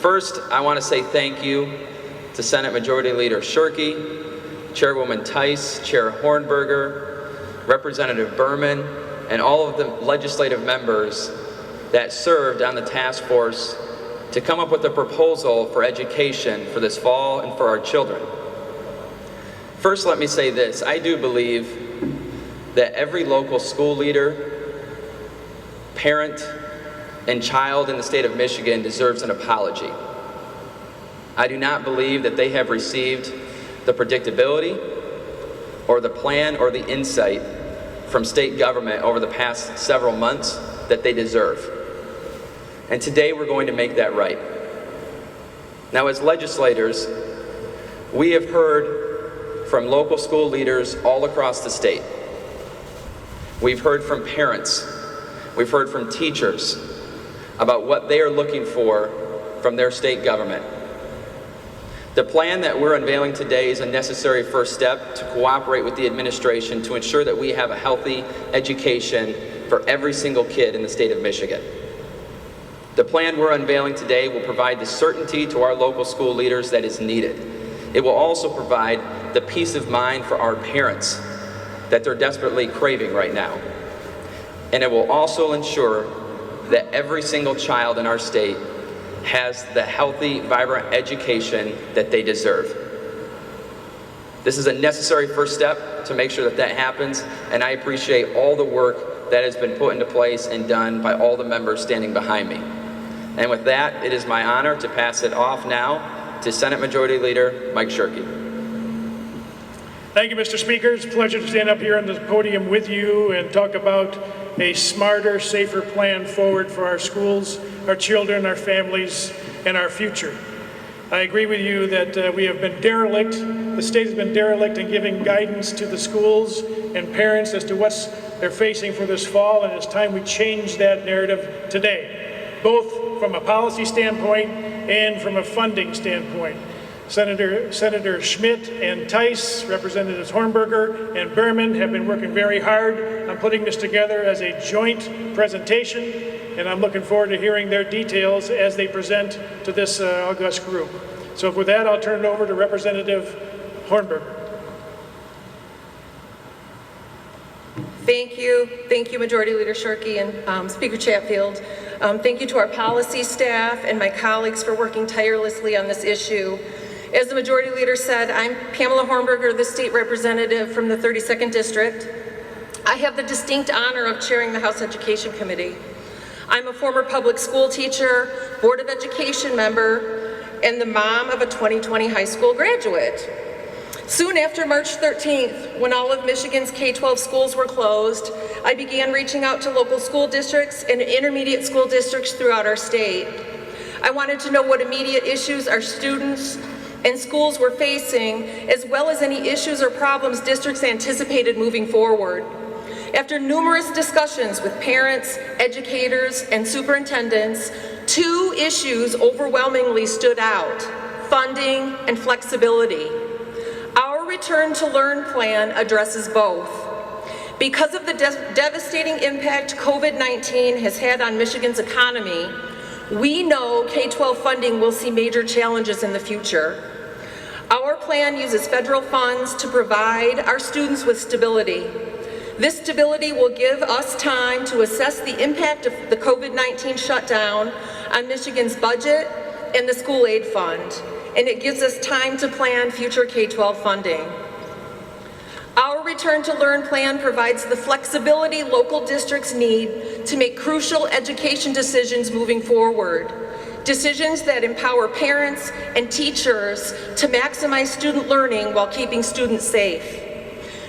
First, I want to say thank you to Senate Majority Leader Shirkey, Chairwoman Tice, Chair Hornberger, Representative Berman, and all of the legislative members that served on the task force to come up with a proposal for education for this fall and for our children. First, let me say this. I do believe that every local school leader, parent, and child in the state of Michigan deserves an apology. I do not believe that they have received the predictability or the plan or the insight from state government over the past several months that they deserve. And today we're going to make that right. Now, as legislators, we have heard from local school leaders all across the state. We've heard from parents. We've heard from teachers about what they are looking for from their state government. The plan that we're unveiling today is a necessary first step to cooperate with the administration to ensure that we have a healthy education for every single kid in the state of Michigan. The plan we're unveiling today will provide the certainty to our local school leaders that is needed. It will also provide the peace of mind for our parents that they're desperately craving right now. And it will also ensure that every single child in our state has the healthy, vibrant education that they deserve. This is a necessary first step to make sure that that happens, and I appreciate all the work that has been put into place and done by all the members standing behind me. And with that, it is my honor to pass it off now to Senate Majority Leader Mike Shirkey. Thank you, Mr. Speaker. It's a pleasure to stand up here on the podium with you and talk about a smarter, safer plan forward for our schools, our children, our families, and our future. I agree with you that we have been derelict, the state has been derelict in giving guidance to the schools and parents as to what they're facing for this fall, and it's time we change that narrative today, both from a policy standpoint and from a funding standpoint. Senator Schmidt and Tice, Representatives Hornberger and Berman have been working very hard on putting this together as a joint presentation, and I'm looking forward to hearing their details as they present to this august group. So with that, I'll turn it over to Representative Hornberger. Thank you Majority Leader Shirkey and Speaker Chatfield. Thank you to our policy staff and my colleagues for working tirelessly on this issue. As the Majority Leader said, I'm Pamela Hornberger, the state representative from the 32nd District. I have the distinct honor of chairing the House Education Committee. I'm a former public school teacher, Board of Education member, and the mom of a 2020 high school graduate. Soon after March 13th, when all of Michigan's K-12 schools were closed, I began reaching out to local school districts and intermediate school districts throughout our state. I wanted to know what immediate issues our students and schools were facing, as well as any issues or problems districts anticipated moving forward. After numerous discussions with parents, educators, and superintendents, two issues overwhelmingly stood out: funding and flexibility. Our Return to Learn plan addresses both. Because of the devastating impact COVID-19 has had on Michigan's economy, we know K-12 funding will see major challenges in the future. Our plan uses federal funds to provide our students with stability. This stability will give us time to assess the impact of the COVID-19 shutdown on Michigan's budget and the school aid fund, and it gives us time to plan future K-12 funding. Our Return to Learn plan provides the flexibility local districts need to make crucial education decisions moving forward. Decisions that empower parents and teachers to maximize student learning while keeping students safe.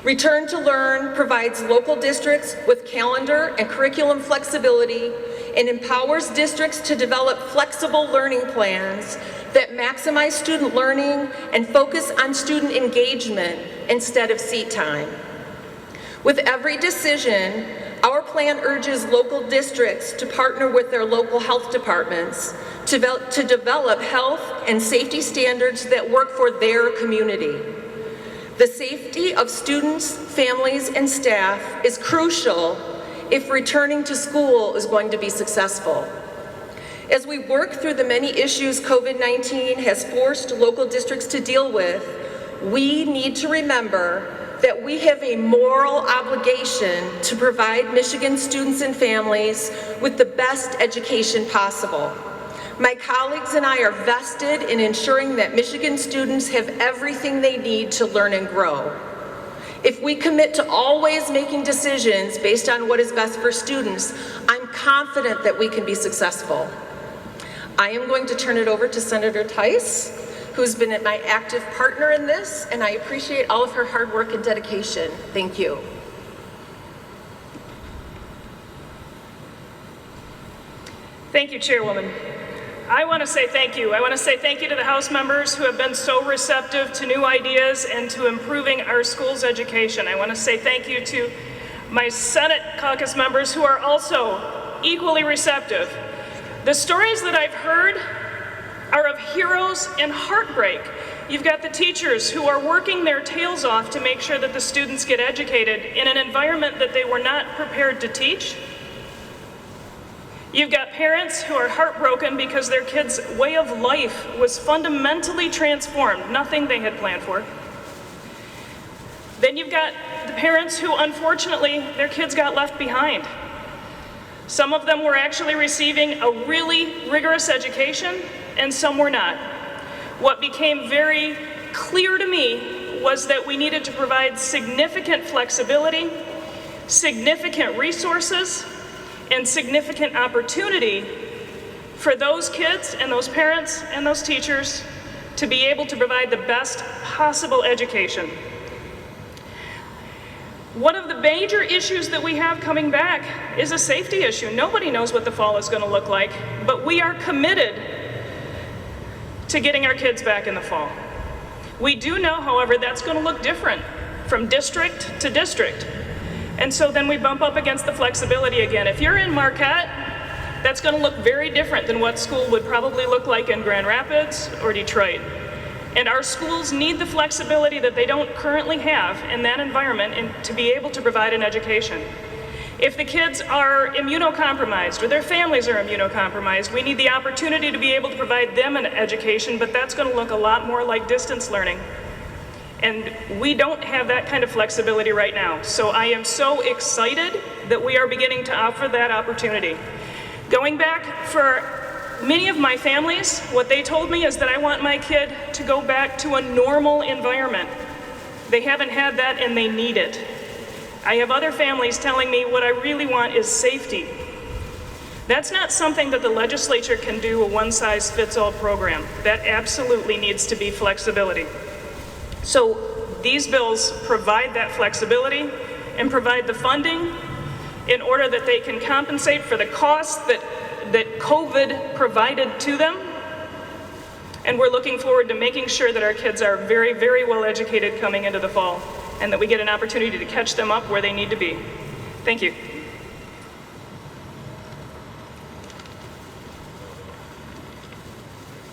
Return to Learn provides local districts with calendar and curriculum flexibility and empowers districts to develop flexible learning plans that maximize student learning and focus on student engagement instead of seat time. With every decision, our plan urges local districts to partner with their local health departments to develop health and safety standards that work for their community. The safety of students, families, and staff is crucial if returning to school is going to be successful. As we work through the many issues COVID-19 has forced local districts to deal with, we need to remember that we have a moral obligation to provide Michigan students and families with the best education possible. My colleagues and I are vested in ensuring that Michigan students have everything they need to learn and grow. If we commit to always making decisions based on what is best for students, I'm confident that we can be successful. I am going to turn it over to Senator Tice, who's been my active partner in this, and I appreciate all of her hard work and dedication. Thank you. Thank you, Chairwoman. I want to say thank you. I want to say thank you to the House members who have been so receptive to new ideas and to improving our schools' education. I want to say thank you to my Senate caucus members who are also equally receptive. The stories that I've heard are of heroes and heartbreak. You've got the teachers who are working their tails off to make sure that the students get educated in an environment that they were not prepared to teach. You've got parents who are heartbroken because their kids' way of life was fundamentally transformed, nothing they had planned for. Then you've got the parents who, unfortunately, their kids got left behind. Some of them were actually receiving a really rigorous education, and some were not. What became very clear to me was that we needed to provide significant flexibility, significant resources, and significant opportunity for those kids and those parents and those teachers to be able to provide the best possible education. One of the major issues that we have coming back is a safety issue. Nobody knows what the fall is going to look like, but we are committed to getting our kids back in the fall. We do know, however, that's going to look different from district to district. And so then we bump up against the flexibility again. If you're in Marquette, that's going to look very different than what school would probably look like in Grand Rapids or Detroit. And our schools need the flexibility that they don't currently have in that environment and to be able to provide an education. If the kids are immunocompromised or their families are immunocompromised, we need the opportunity to be able to provide them an education, but that's going to look a lot more like distance learning. And we don't have that kind of flexibility right now. So I am so excited that we are beginning to offer that opportunity. Going back for many of my families, what they told me is that I want my kid to go back to a normal environment. They haven't had that and they need it. I have other families telling me what I really want is safety. That's not something that the legislature can do a one-size-fits-all program. That absolutely needs to be flexibility. So these bills provide that flexibility and provide the funding in order that they can compensate for the costs that COVID provided to them. And we're looking forward to making sure that our kids are very, very well educated coming into the fall and that we get an opportunity to catch them up where they need to be. Thank you.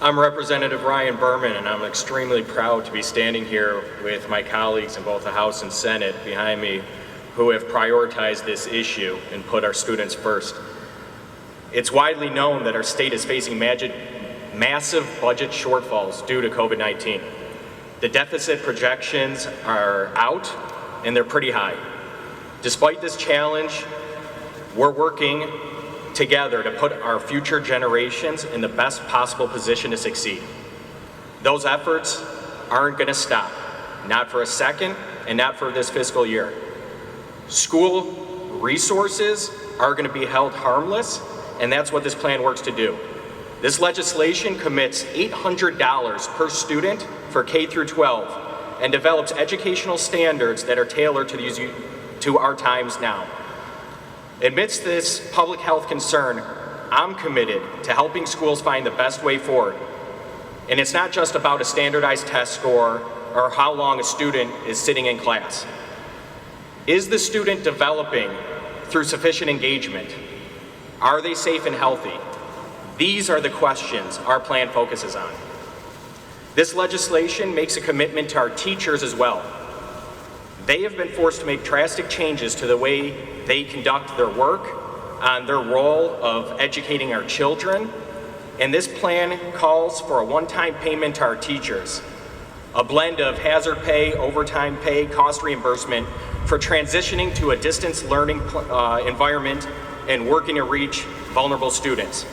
I'm Representative Ryan Berman, and I'm extremely proud to be standing here with my colleagues in both the House and Senate behind me who have prioritized this issue and put our students first. It's widely known that our state is facing massive budget shortfalls due to COVID-19. The deficit projections are out, and they're pretty high. Despite this challenge, we're working together to put our future generations in the best possible position to succeed. Those efforts aren't going to stop, not for a second and not for this fiscal year. School resources are going to be held harmless, and that's what this plan works to do. This legislation commits $800 per student for K through 12 and develops educational standards that are tailored to our times now. Amidst this public health concern, I'm committed to helping schools find the best way forward. And it's not just about a standardized test score or how long a student is sitting in class. Is the student developing through sufficient engagement? Are they safe and healthy? These are the questions our plan focuses on. This legislation makes a commitment to our teachers as well. They have been forced to make drastic changes to the way they conduct their work on their role of educating our children And this plan calls for a one-time payment to our teachers, a blend of hazard pay, overtime pay, cost reimbursement for transitioning to a distance learning environment and working to reach vulnerable students.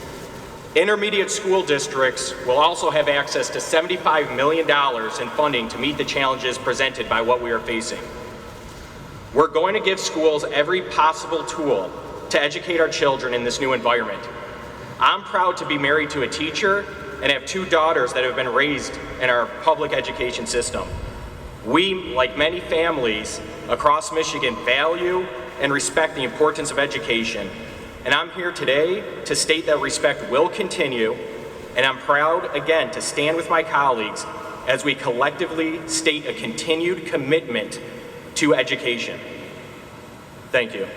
Intermediate school districts will also have access to $75 million in funding to meet the challenges presented by what we are facing. We're going to give schools every possible tool to educate our children in this new environment. I'm proud to be married to a teacher and have 2 daughters that have been raised in our public education system. We, like many families across Michigan, value and respect the importance of education. And I'm here today to state that respect will continue, and I'm proud again to stand with my colleagues as we collectively state a continued commitment to education. Thank you.